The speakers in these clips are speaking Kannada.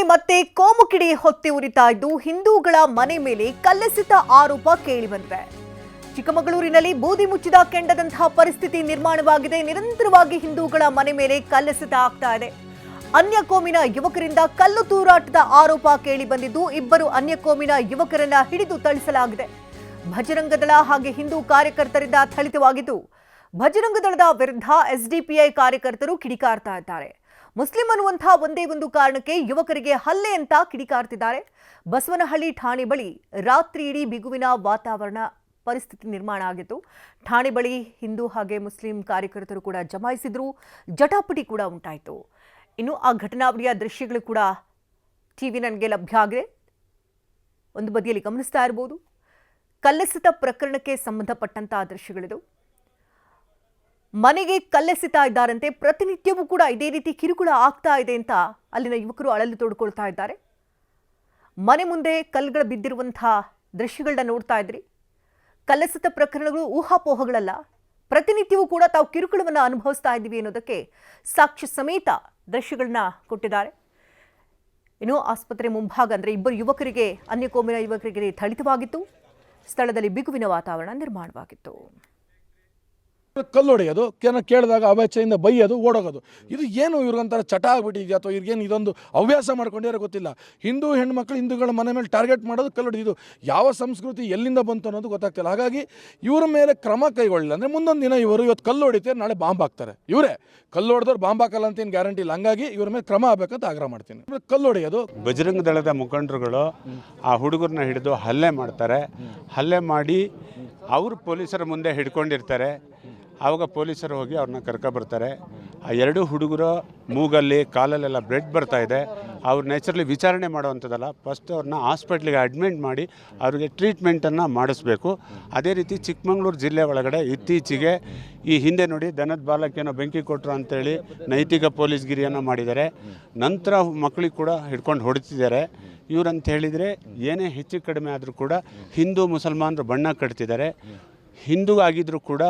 ಮತ್ತೆ ಕೋಮುಕಿಡಿ ಹೊತ್ತಿ ಉರಿತಾ ಇದ್ದು ಹಿಂದೂಗಳ ಮನೆ ಮೇಲೆ ಕಲ್ಲೆಸೆತ ಆರೋಪ ಕೇಳಿಬಂದಿದೆ. ಚಿಕ್ಕಮಗಳೂರಿನಲ್ಲಿ ಬೂದಿ ಮುಚ್ಚಿದ ಕೆಂಡದಂತಹ ಪರಿಸ್ಥಿತಿ ನಿರ್ಮಾಣವಾಗಿದೆ. ನಿರಂತರವಾಗಿ ಹಿಂದೂಗಳ ಮನೆ ಮೇಲೆ ಕಲ್ಲೆಸೆತ ಆಗ್ತಾ ಇದೆ. ಅನ್ಯ ಕೋಮಿನ ಯುವಕರಿಂದ ಕಲ್ಲು ತೂರಾಟದ ಆರೋಪ ಕೇಳಿಬಂದಿದ್ದು ಇಬ್ಬರು ಅನ್ಯ ಕೋಮಿನ ಯುವಕರನ್ನ ಹಿಡಿದು ಥಳಿಸಲಾಗಿದೆ. ಭಜರಂಗ ದಳ ಹಾಗೆ ಹಿಂದೂ ಕಾರ್ಯಕರ್ತರಿಂದ ಥಳಿತವಾಗಿದ್ದು ಭಜರಂಗ ದಳದ ವಿರುದ್ಧ ಎಸ್ಡಿಪಿಐ ಕಾರ್ಯಕರ್ತರು ಕಿಡಿಕಾರ್ತಾ ಇದ್ದಾರೆ. ಮುಸ್ಲಿಂ ಅನ್ನುವಂತಹ ಒಂದೇ ಒಂದು ಕಾರಣಕ್ಕೆ ಯುವಕರಿಗೆ ಹಲ್ಲೆ ಅಂತ ಕಿಡಿಕಾರ್ತಿದ್ದಾರೆ. ಬಸವನಹಳ್ಳಿ ಠಾಣೆ ಬಳಿ ರಾತ್ರಿ ಇಡೀ ಬಿಗುವಿನ ವಾತಾವರಣ ಪರಿಸ್ಥಿತಿ ನಿರ್ಮಾಣ ಆಗಿತ್ತು. ಠಾಣೆ ಬಳಿ ಹಿಂದೂ ಹಾಗೆ ಮುಸ್ಲಿಂ ಕಾರ್ಯಕರ್ತರು ಕೂಡ ಜಮಾಯಿಸಿದ್ರು. ಜಟಾಪಟಿ ಕೂಡ ಉಂಟಾಯಿತು. ಇನ್ನು ಆ ಘಟನಾವಳಿಯ ದೃಶ್ಯಗಳು ಕೂಡ ಟಿವಿ ನನಗೆ ಲಭ್ಯ ಆಗಿದೆ. ಒಂದು ಬದಿಯಲ್ಲಿ ಗಮನಿಸ್ತಾ ಇರಬಹುದು. ಕಲ್ಲೆಸೆತ ಪ್ರಕರಣಕ್ಕೆ ಸಂಬಂಧಪಟ್ಟಂತಹ ದೃಶ್ಯಗಳಿದು. ಮನೆಗೆ ಕಲ್ಲೆಸೆತಾ ಇದ್ದಾರಂತೆ. ಪ್ರತಿನಿತ್ಯವೂ ಕೂಡ ಇದೇ ರೀತಿ ಕಿರುಕುಳ ಆಗ್ತಾ ಇದೆ ಅಂತ ಅಲ್ಲಿನ ಯುವಕರು ಅಳಲು ತೋಡ್ಕೊಳ್ತಾ ಇದ್ದಾರೆ. ಮನೆ ಮುಂದೆ ಕಲ್ಲುಗಳು ಬಿದ್ದಿರುವಂತಹ ದೃಶ್ಯಗಳನ್ನ ನೋಡ್ತಾ ಇದ್ರಿ. ಕಲ್ಲೆಸೆತ ಪ್ರಕರಣಗಳು ಊಹಾಪೋಹಗಳಲ್ಲ. ಪ್ರತಿನಿತ್ಯವೂ ಕೂಡ ತಾವು ಕಿರುಕುಳವನ್ನು ಅನುಭವಿಸ್ತಾ ಇದ್ದೀವಿ ಅನ್ನೋದಕ್ಕೆ ಸಾಕ್ಷ್ಯ ಸಮೇತ ದೃಶ್ಯಗಳನ್ನ ಕೊಟ್ಟಿದ್ದಾರೆ. ಇನ್ನು ಆಸ್ಪತ್ರೆ ಮುಂಭಾಗ ಅಂದರೆ ಇಬ್ಬರು ಯುವಕರಿಗೆ ಅನ್ಯ ಕೋಮಿನ ಯುವಕರಿಗೆ ಥಳಿತವಾಗಿತ್ತು. ಸ್ಥಳದಲ್ಲಿ ಬಿಗುವಿನ ವಾತಾವರಣ ನಿರ್ಮಾಣವಾಗಿತ್ತು. ಕಲ್ಲೊಡೆಯೋದು ಕೇಳಿದಾಗ ಅವೇಚ್ಛೆಯಿಂದ ಬೈಯೋದು ಓಡೋಗೋದು, ಇದು ಏನು ಇವ್ರಿಗೊಂಥರ ಚಟ ಆಗ್ಬಿಟ್ಟಿದೆಯಾ ಅಥವಾ ಇವ್ರಿಗೇನು ಇದೊಂದು ಹವ್ಯಾಸ ಮಾಡ್ಕೊಂಡಿರೋ ಗೊತ್ತಿಲ್ಲ. ಹಿಂದೂ ಹೆಣ್ಮಕ್ಳು ಹಿಂದೂಗಳ ಮನೆ ಮೇಲೆ ಟಾರ್ಗೆಟ್ ಮಾಡೋದು ಕಲ್ಲೊಡೆಯೋದು ಯಾವ ಸಂಸ್ಕೃತಿ ಎಲ್ಲಿಂದ ಬಂತು ಅನ್ನೋದು ಗೊತ್ತಾಗ್ತಿಲ್ಲ. ಹಾಗಾಗಿ ಇವ್ರ ಮೇಲೆ ಕ್ರಮ ಕೈಗೊಳ್ಳಿಲ್ಲ ಅಂದರೆ ಮುಂದೊಂದು ದಿನ ಇವರು ಇವತ್ತು ಕಲ್ಲು ಹೊಡಿತಾರೆ, ನಾಳೆ ಬಾಂಬ್ ಹಾಕ್ತಾರೆ. ಇವರೇ ಕಲ್ಲು ಹೊಡೆದವ್ರು ಬಾಂಬ್ ಹಾಕಲ್ಲ ಅಂತ ಏನು ಗ್ಯಾರಂಟಿ ಇಲ್ಲ. ಹಂಗಾಗಿ ಇವ್ರ ಮೇಲೆ ಕ್ರಮ ಆಗಬೇಕಂತ ಆಗ್ರಹ ಮಾಡ್ತೀನಿ. ಕಲ್ಲೊಡೆಯೋದು ಬಜರಂಗ ದಳದ ಮುಖಂಡರುಗಳು ಆ ಹುಡುಗರನ್ನ ಹಿಡಿದು ಹಲ್ಲೆ ಮಾಡ್ತಾರೆ. ಹಲ್ಲೆ ಮಾಡಿ ಅವರು ಪೊಲೀಸರ ಮುಂದೆ ಹಿಡ್ಕೊಂಡಿರ್ತಾರೆ. ಆವಾಗ ಪೊಲೀಸರು ಹೋಗಿ ಅವ್ರನ್ನ ಕರ್ಕೊಬರ್ತಾರೆ. ಆ ಎರಡೂ ಹುಡುಗರು ಮೂಗಲ್ಲಿ ಕಾಲಲ್ಲೆಲ್ಲ ಬ್ಲಡ್ ಬರ್ತಾ ಇದೆ. ಅವ್ರು ನೇಚರ್ಲಿ ವಿಚಾರಣೆ ಮಾಡೋವಂಥದ್ದಲ್ಲ, ಫಸ್ಟ್ ಅವ್ರನ್ನ ಹಾಸ್ಪಿಟ್ಲಿಗೆ ಅಡ್ಮಿಟ್ ಮಾಡಿ ಅವ್ರಿಗೆ ಟ್ರೀಟ್ಮೆಂಟನ್ನು ಮಾಡಿಸ್ಬೇಕು. ಅದೇ ರೀತಿ ಚಿಕ್ಕಮಗಳೂರು ಜಿಲ್ಲೆ ಒಳಗಡೆ ಇತ್ತೀಚೆಗೆ ಈ ಹಿಂದೆ ನೋಡಿ ದನದ ಬಾಲಕ್ಕೇನೋ ಬೆಂಕಿ ಕೊಟ್ಟರು ಅಂತೇಳಿ ನೈತಿಕ ಪೊಲೀಸ್ಗಿರಿಯನ್ನು ಮಾಡಿದ್ದಾರೆ. ನಂತರ ಮಕ್ಕಳಿಗೆ ಕೂಡ ಹಿಡ್ಕೊಂಡು ಹೊಡಿತಿದ್ದಾರೆ. ಇವ್ರಂತ ಹೇಳಿದರೆ ಏನೇ ಹೆಚ್ಚು ಕಡಿಮೆ ಆದರೂ ಕೂಡ ಹಿಂದೂ ಮುಸಲ್ಮಾನರು ಬಣ್ಣ ಕಟ್ತಿದ್ದಾರೆ. ಹಿಂದೂ ಆಗಿದ್ದರೂ ಕೂಡ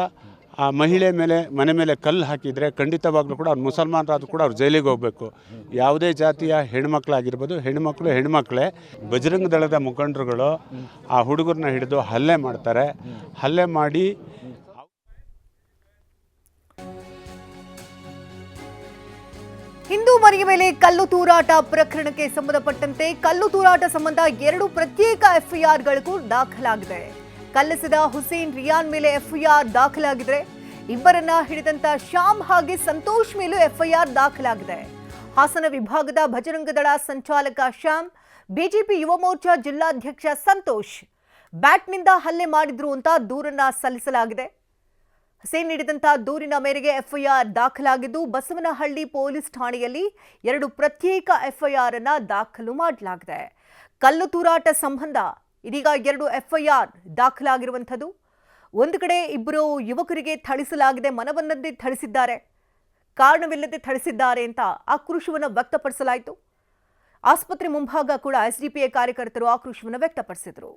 ಆ ಮಹಿಳೆ ಮನೆ ಮೇಲೆ ಕಲ್ಲು ಹಾಕಿದರೆ ಖಂಡಿತವಾಗ್ಲೂ ಕೂಡ ಅವ್ರು ಮುಸಲ್ಮಾನರಾದರೂ ಕೂಡ ಅವ್ರು ಜೈಲಿಗೆ ಹೋಗಬೇಕು. ಯಾವುದೇ ಜಾತಿಯ ಹೆಣ್ಮಕ್ಳಾಗಿರ್ಬೋದು, ಹೆಣ್ಮಕ್ಳೇ. ಬಜರಂಗ ದಳದ ಮುಖಂಡರುಗಳು ಆ ಹುಡುಗರನ್ನ ಹಿಡಿದು ಹಲ್ಲೆ ಮಾಡ್ತಾರೆ. ಹಲ್ಲೆ ಮಾಡಿ ಹಿಂದೂ ಮನೆಯ ಮೇಲೆ ಕಲ್ಲು ತೂರಾಟ ಪ್ರಕರಣಕ್ಕೆ ಸಂಬಂಧಪಟ್ಟಂತೆ ಕಲ್ಲು ತೂರಾಟ ಸಂಬಂಧ 2 ಪ್ರತ್ಯೇಕ ಎಫ್ಐಆರ್ಗಳಿಗೂ ದಾಖಲಾಗಿದೆ. ಕಲ್ಲೆಸೆದ ಹುಸೇನ್ ರಿಯಾನ್ ಮೇಲೆ ಎಫ್ಐಆರ್ ದಾಖಲಾಗಿದೆ. ಇಬ್ಬರನ್ನ ಹಿಡಿದಂತ ಶ್ಯಾಮ್ ಹಾಗೆ ಸಂತೋಷ್ ಮೇಲೂ ಎಫ್ಐಆರ್ ದಾಖಲಾಗಿದೆ. ಹಾಸನ ವಿಭಾಗದ ಭಜರಂಗ ದಳ ಸಂಚಾಲಕ ಶ್ಯಾಮ್, ಬಿಜೆಪಿ ಯುವ ಮೋರ್ಚಾ ಜಿಲ್ಲಾಧ್ಯಕ್ಷ ಸಂತೋಷ್ ಬ್ಯಾಟ್ನಿಂದ ಹಲ್ಲೆ ಮಾಡಿದ್ರು ಅಂತ ದೂರನ್ನ ಸಲ್ಲಿಸಲಾಗಿದೆ. ಹುಸೇನ್ ನೀಡಿದಂತ ದೂರಿನ ಮೇರೆಗೆ ಎಫ್ಐಆರ್ ದಾಖಲಾಗಿದ್ದು ಬಸವನಹಳ್ಳಿ ಪೊಲೀಸ್ ಠಾಣೆಯಲ್ಲಿ 2 ಪ್ರತ್ಯೇಕ ಎಫ್ಐಆರ್ ಅನ್ನ ದಾಖಲು ಮಾಡಲಾಗಿದೆ. ಕಲ್ಲು ತೂರಾಟ ಸಂಬಂಧ ಇದೀಗ 2 ಎಫ್ಐಆರ್ ದಾಖಲಾಗಿರುವಂಥದ್ದು. ಒಂದು ಕಡೆ ಇಬ್ಬರು ಯುವಕರಿಗೆ ಥಳಿಸಲಾಗಿದೆ. ಮನವನ್ನದೇ ಥಳಿಸಿದ್ದಾರೆ, ಕಾರಣವಿಲ್ಲದೆ ಥಳಿಸಿದ್ದಾರೆ ಅಂತ ಆಕ್ರೋಶವನ್ನು ವ್ಯಕ್ತಪಡಿಸಲಾಯಿತು. ಆಸ್ಪತ್ರೆ ಮುಂಭಾಗ ಕೂಡ ಎಸ್ಡಿಪಿಐ ಕಾರ್ಯಕರ್ತರು ಆಕ್ರೋಶವನ್ನು ವ್ಯಕ್ತಪಡಿಸಿದರು.